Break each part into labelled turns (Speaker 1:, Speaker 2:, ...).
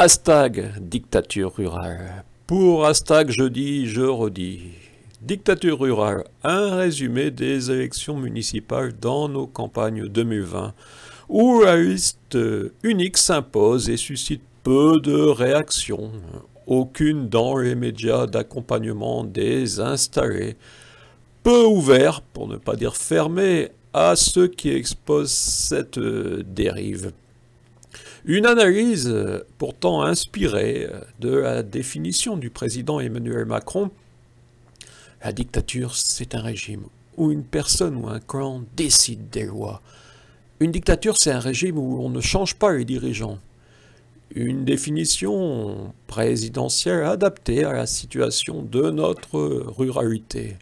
Speaker 1: Hashtag dictature rurale. Pour hashtag je dis, je redis. Dictature rurale, un résumé des élections municipales dans nos campagnes 2020, où la liste unique s'impose et suscite peu de réactions, aucune dans les médias d'accompagnement des installés, peu ouvert, pour ne pas dire fermé, à ceux qui exposent cette dérive. Une analyse pourtant inspirée de la définition du président Emmanuel Macron. La dictature, c'est un régime où une personne ou un clan décide des lois. Une dictature, c'est un régime où on ne change pas les dirigeants. Une définition présidentielle adaptée à la situation de notre ruralité.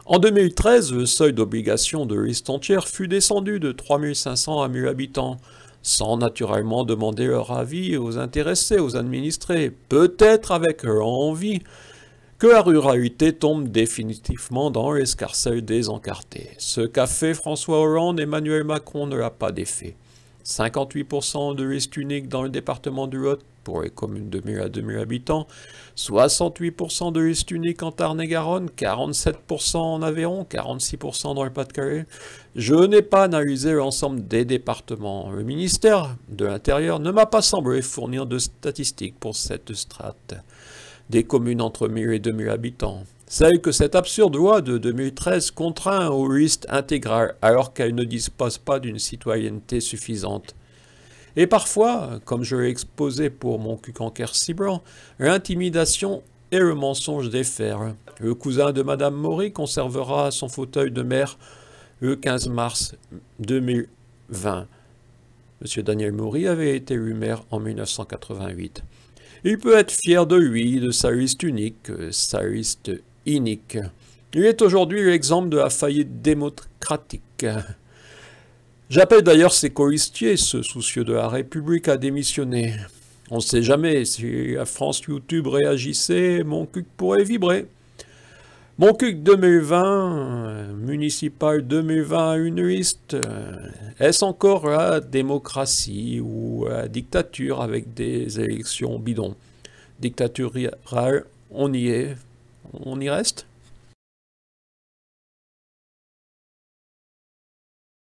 Speaker 1: En 2013, le seuil d'obligation de liste entière fut descendu de 3500 à 1000 habitants, sans naturellement demander leur avis aux intéressés, aux administrés, peut-être avec leur envie que la ruralité tombe définitivement dans l'escarcelle des encartés. Ce qu'a fait François Hollande, Emmanuel Macron ne l'a pas défait. 58% de liste unique dans le département du Lot pour les communes de 1000 à 2000 habitants, 68% de liste unique en Tarn-et-Garonne, 47% en Aveyron, 46% dans le Pas-de-Calais. Je n'ai pas analysé l'ensemble des départements. Le ministère de l'Intérieur ne m'a pas semblé fournir de statistiques pour cette strate des communes entre 1000 et 2000 habitants. Celle que cette absurde loi de 2013 contraint aux listes intégrales alors qu'elles ne disposent pas d'une citoyenneté suffisante. Et parfois, comme je l'ai exposé pour mon Cucanquer Ciblan, l'intimidation et le mensonge des fers. Le cousin de Madame Maury conservera son fauteuil de maire le 15 mars 2020. Monsieur Daniel Maury avait été élu maire en 1988. Il peut être fier de lui, de sa liste unique, sa liste inique. Il est aujourd'hui l'exemple de la faillite démocratique. J'appelle d'ailleurs ses colistiers, ceux soucieux de la République, à démissionner. On ne sait jamais, si la France YouTube réagissait, mon cuc pourrait vibrer. Mon cuc 2020, municipal 2020 à une liste, est-ce encore la démocratie ou la dictature avec des élections bidons? Dictature rurale, on y est, on y reste?